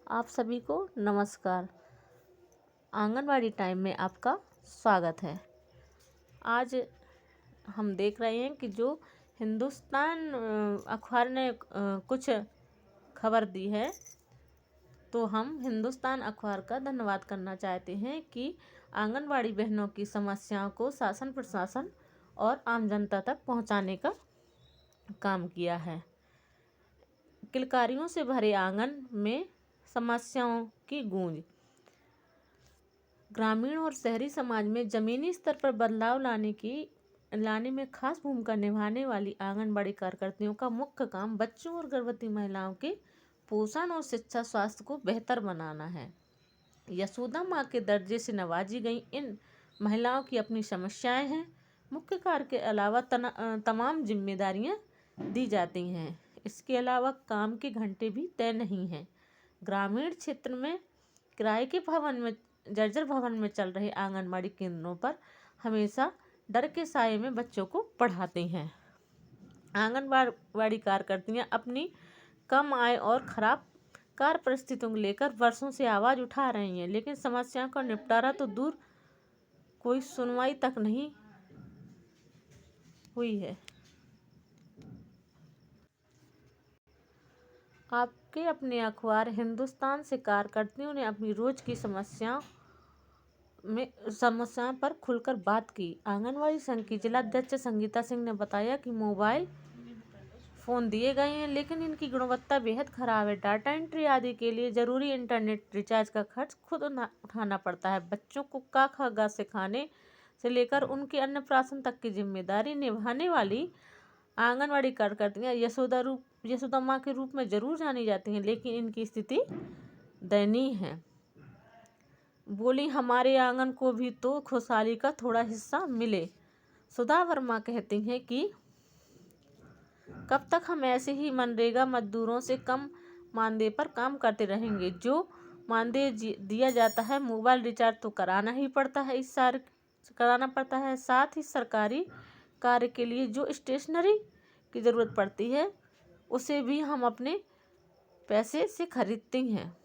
आप सभी को नमस्कार। आंगनवाड़ी टाइम में आपका स्वागत है। आज हम देख रहे हैं कि जो हिंदुस्तान अखबार ने कुछ खबर दी है, तो हम हिंदुस्तान अखबार का धन्यवाद करना चाहते हैं कि आंगनवाड़ी बहनों की समस्याओं को शासन प्रशासन और आम जनता तक पहुंचाने का काम किया है। किलकारियों से भरे आंगन में समस्याओं की गूंज। ग्रामीण और शहरी समाज में जमीनी स्तर पर बदलाव लाने में खास भूमिका निभाने वाली आंगनबाड़ी कार्यकर्तियों का मुख्य काम बच्चों और गर्भवती महिलाओं के पोषण और शिक्षा स्वास्थ्य को बेहतर बनाना है। यशोदा माँ के दर्जे से नवाजी गई इन महिलाओं की अपनी समस्याएं हैं। मुख्य कार्य के अलावा तमाम जिम्मेदारियां दी जाती हैं। इसके अलावा काम के घंटे भी तय नहीं हैं। ग्रामीण क्षेत्र में किराए के जर्जर भवन में चल रहे आंगनबाड़ी केंद्रों पर हमेशा डर के साए में बच्चों को पढ़ाती हैं। आंगनबाड़ी कार्यकर्तियां अपनी कम आय और खराब कार्य परिस्थितियों को लेकर वर्षों से आवाज उठा रही हैं, लेकिन समस्याओं का निपटारा तो दूर, कोई सुनवाई तक नहीं हुई है। आपके अपने अखबार हिंदुस्तान से कार्यकर्तियों ने अपनी रोज की समस्याओं पर खुलकर बात की। आंगनबाड़ी संघ की जिलाध्यक्ष संगीता सिंह ने बताया कि मोबाइल फ़ोन दिए गए हैं, लेकिन इनकी गुणवत्ता बेहद खराब है। डाटा एंट्री आदि के लिए ज़रूरी इंटरनेट रिचार्ज का खर्च खुद उठाना पड़ता है। बच्चों को क ख ग सिखाने से लेकर उनके अन्नप्राशन तक की जिम्मेदारी निभाने वाली आंगनबाड़ी कार्यकर्तियाँ यशोदा माँ के रूप में जरूर जानी जाती हैं, लेकिन इनकी स्थिति दयनीय है। बोली, हमारे आंगन को भी तो खुशहाली का थोड़ा हिस्सा मिले। सुधा वर्मा कहती हैं कि कब तक हम ऐसे ही मनरेगा मजदूरों से कम मानदेय पर काम करते रहेंगे। जो मानदेय दिया जाता है, मोबाइल रिचार्ज तो कराना पड़ता है। साथ ही सरकारी कार्य के लिए जो स्टेशनरी की ज़रूरत पड़ती है, उसे भी हम अपने पैसे से खरीदती हैं।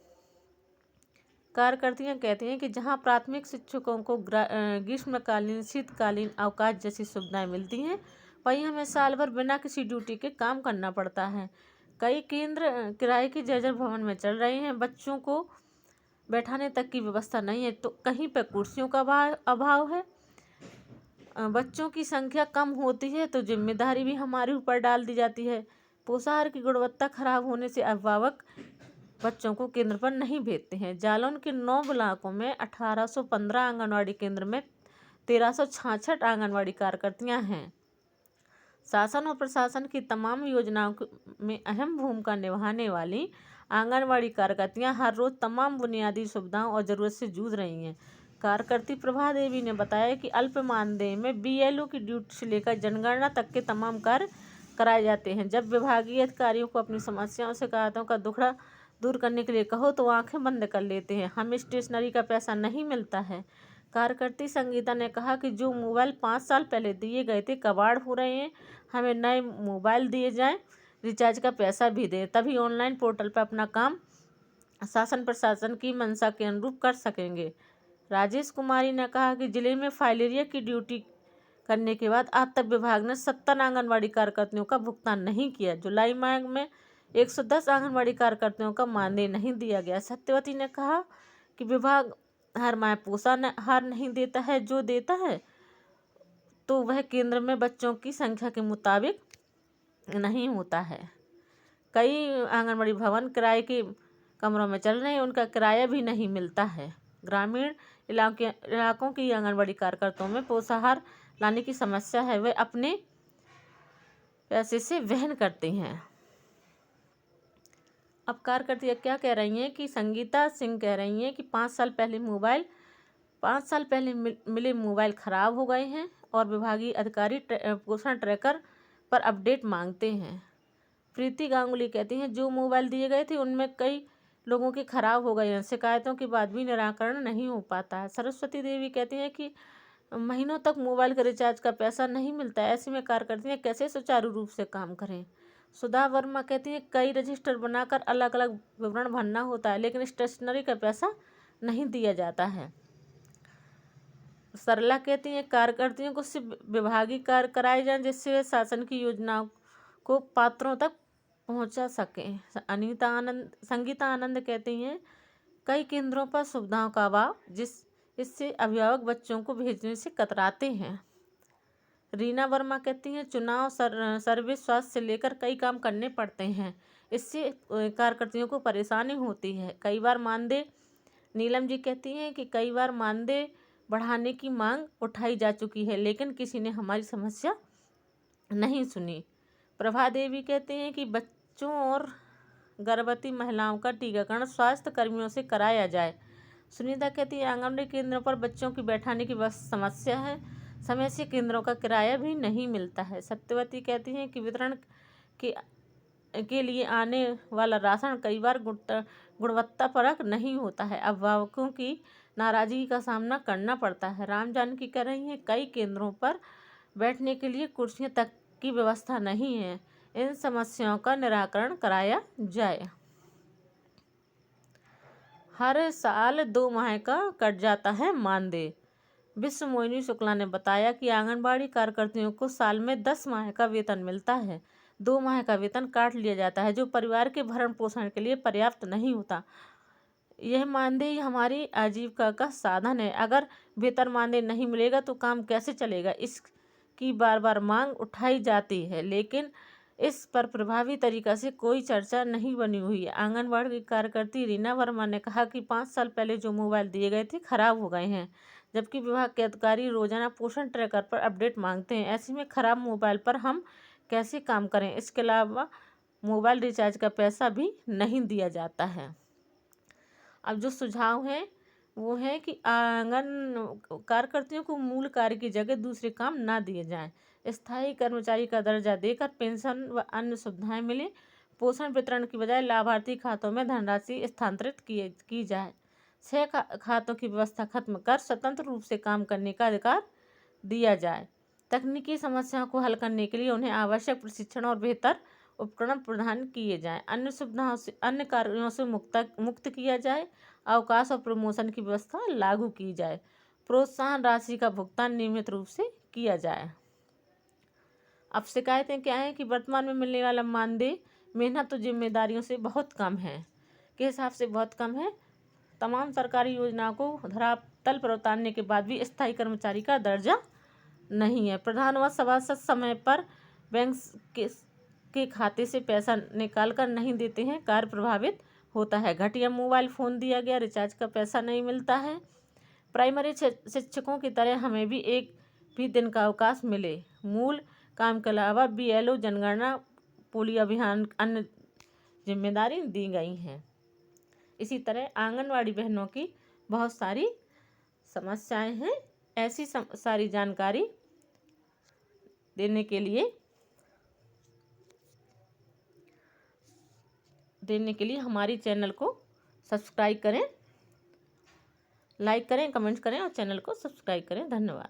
कार्यकर्तियां कहती हैं कि जहां प्राथमिक शिक्षकों को ग्रीष्मकालीन शीतकालीन अवकाश जैसी सुविधाएं मिलती हैं, वहीं हमें साल भर बिना किसी ड्यूटी के काम करना पड़ता है। कई केंद्र किराए के जर्जर भवन में चल रहे हैं। बच्चों को बैठाने तक की व्यवस्था नहीं है, तो कहीं पर कुर्सियों का अभाव है। बच्चों की संख्या कम होती है तो जिम्मेदारी भी हमारे ऊपर डाल दी जाती है। पोषाहार की गुणवत्ता खराब होने से अभिभावक बच्चों को केंद्र पर नहीं भेजते हैं। जालौन के 9 ब्लॉकों में 1815 आंगनवाड़ी केंद्र में 1366 आंगनवाड़ी कार्यकर्तियां हैं। शासन और प्रशासन की तमाम योजनाओं में अहम भूमिका निभाने वाली आंगनवाड़ी कार्यकर्तियां हर रोज तमाम बुनियादी सुविधाओं और ज़रूरत से जूझ रही हैं। कार्यकर्ती प्रभा देवी ने बताया कि अल्प मानदेय में BLO की ड्यूटी से लेकर जनगणना तक के तमाम कार्य कराए जाते हैं। जब विभागीय अधिकारियों को अपनी समस्याओं शिकायतों का दुखड़ा दूर करने के लिए कहो तो आंखें बंद कर लेते हैं। हमें स्टेशनरी का पैसा नहीं मिलता है। कार्यकर्ती संगीता ने कहा कि जो मोबाइल 5 साल पहले दिए गए थे, कबाड़ हो रहे हैं। हमें नए मोबाइल दिए जाएं, रिचार्ज का पैसा भी दें, तभी ऑनलाइन पोर्टल पर अपना काम शासन प्रशासन की मंशा के अनुरूप कर सकेंगे। राजेश कुमारी ने कहा कि जिले में फाइलेरिया की ड्यूटी करने के बाद आज तक विभाग ने 70 आंगनबाड़ी कार्यकर्तियों का भुगतान नहीं किया। जुलाई माह में 110 आंगनबाड़ी कार्यकर्तियों का मानदेय नहीं दिया गया। सत्यवती ने कहा कि विभाग हर माह पोषाहार नहीं देता है। जो देता है तो वह केंद्र में बच्चों की संख्या के मुताबिक नहीं होता है। कई आंगनबाड़ी भवन किराए के कमरों में चल रहे हैं, उनका किराया भी नहीं मिलता है। ग्रामीण इलाकों की आंगनबाड़ी कार्यकर्ताओं में पोषाहार लाने की समस्या है, वे अपने पैसे से वहन करते हैं। अब कार्यकर्ता क्या कह रही हैं कि संगीता सिंह कह रही हैं कि 5 साल पहले मिले मोबाइल ख़राब हो गए हैं और विभागीय अधिकारी पोषण ट्रैकर पर अपडेट मांगते हैं। प्रीति गांगुली कहती हैं जो मोबाइल दिए गए थे उनमें कई लोगों के खराब हो गए हैं। शिकायतों के बाद भी निराकरण नहीं हो पाता है। सरस्वती देवी कहती हैं कि महीनों तक मोबाइल के रिचार्ज का पैसा नहीं मिलता है। ऐसे में कार्यकर्तियां कैसे सुचारू रूप से काम करें। सुधा वर्मा कहती हैं कई रजिस्टर बनाकर अलग अलग विवरण भरना होता है, लेकिन स्टेशनरी का पैसा नहीं दिया जाता है। सरला कहती हैं कार्यकर्तियों को सिर्फ विभागीय कार्य कराए जाएं जिससे वे शासन की योजनाओं को पात्रों तक पहुंचा सकें। संगीता आनंद कहती हैं कई केंद्रों पर सुविधाओं का अभाव इससे अभिभावक बच्चों को भेजने से कतराते हैं। रीना वर्मा कहती हैं चुनाव सर्वे स्वास्थ्य से लेकर कई काम करने पड़ते हैं, इससे कार्यकर्तियों को परेशानी होती है। कई बार मानदेय नीलम जी कहती हैं कि कई बार मानदेय बढ़ाने की मांग उठाई जा चुकी है, लेकिन किसी ने हमारी समस्या नहीं सुनी। प्रभा देवी कहते हैं कि बच्चों और गर्भवती महिलाओं का टीकाकरण स्वास्थ्य कर्मियों से कराया जाए। सुनीता कहती है आंगनबाड़ी केंद्रों पर बच्चों की बैठाने की बस समस्या है, समय से केंद्रों का किराया भी नहीं मिलता है। सत्यवती कहती हैं कि वितरण के लिए आने वाला राशन कई बार गुणवत्तापरक नहीं होता है, अभिभावकों की नाराजगी का सामना करना पड़ता है। राम जानकी कह रही हैं कई केंद्रों पर बैठने के लिए कुर्सियां तक की व्यवस्था नहीं है, इन समस्याओं का निराकरण कराया जाए। हर साल 2 माह का कट जाता है मानदेय। विश्व मोहिनी शुक्ला ने बताया कि आंगनबाड़ी कार्यकर्तियों को साल में 10 माह का वेतन मिलता है, 2 माह का वेतन काट लिया जाता है जो परिवार के भरण पोषण के लिए पर्याप्त नहीं होता। यह मानदेय हमारी आजीविका का साधन है, अगर बेहतर मानदेय नहीं मिलेगा तो काम कैसे चलेगा, इसकी बार बार मांग उठाई जाती है, लेकिन इस पर प्रभावी तरीका से कोई चर्चा नहीं बनी हुई है। आंगनबाड़ी कार्यकर्ती रीना वर्मा ने कहा कि 5 साल पहले जो मोबाइल दिए गए थे खराब हो गए हैं, जबकि विभाग के अधिकारी रोजाना पोषण ट्रैकर पर अपडेट मांगते हैं। ऐसे में खराब मोबाइल पर हम कैसे काम करें। इसके अलावा मोबाइल रिचार्ज का पैसा भी नहीं दिया जाता है। अब जो सुझाव है वो है कि आंगन कार्यकर्तियों को मूल कार्य की जगह दूसरे काम ना दिए जाएं, स्थायी कर्मचारी का दर्जा देकर पेंशन व अन्य सुविधाएं मिले, पोषण वितरण की बजाय लाभार्थी खातों में धनराशि स्थानांतरित की जाए, 6 खातों की व्यवस्था खत्म कर स्वतंत्र रूप से काम करने का अधिकार दिया जाए, तकनीकी समस्याओं को हल करने के लिए उन्हें आवश्यक प्रशिक्षण और बेहतर उपकरण प्रदान किए जाएं, अन्य सुविधाओं से अन्य कार्यों से मुक्त किया जाए, अवकाश और प्रमोशन की व्यवस्था लागू की जाए, प्रोत्साहन राशि का भुगतान नियमित रूप से किया जाए। अब शिकायतें क्या हैं कि वर्तमान में मिलने वाला मानदेय मेहनत और जिम्मेदारियों से बहुत कम है, के हिसाब से बहुत कम है। तमाम सरकारी योजनाओं को धरातल पर उतारने के बाद भी स्थायी कर्मचारी का दर्जा नहीं है। प्रधान व सभासद समय पर बैंक के खाते से पैसा निकाल कर नहीं देते हैं, कार्य प्रभावित होता है। घटिया मोबाइल फ़ोन दिया गया, रिचार्ज का पैसा नहीं मिलता है। प्राइमरी शिक्षकों की तरह हमें भी एक भी दिन का अवकाश मिले, मूल काम के अलावा BLO जनगणना पोलियो अभियान अन्य जिम्मेदारी दी गई हैं। इसी तरह आंगनवाड़ी बहनों की बहुत सारी समस्याएं हैं। ऐसी सारी जानकारी देने के लिए हमारी चैनल को सब्सक्राइब करें, लाइक करें, कमेंट करें और चैनल को सब्सक्राइब करें। धन्यवाद।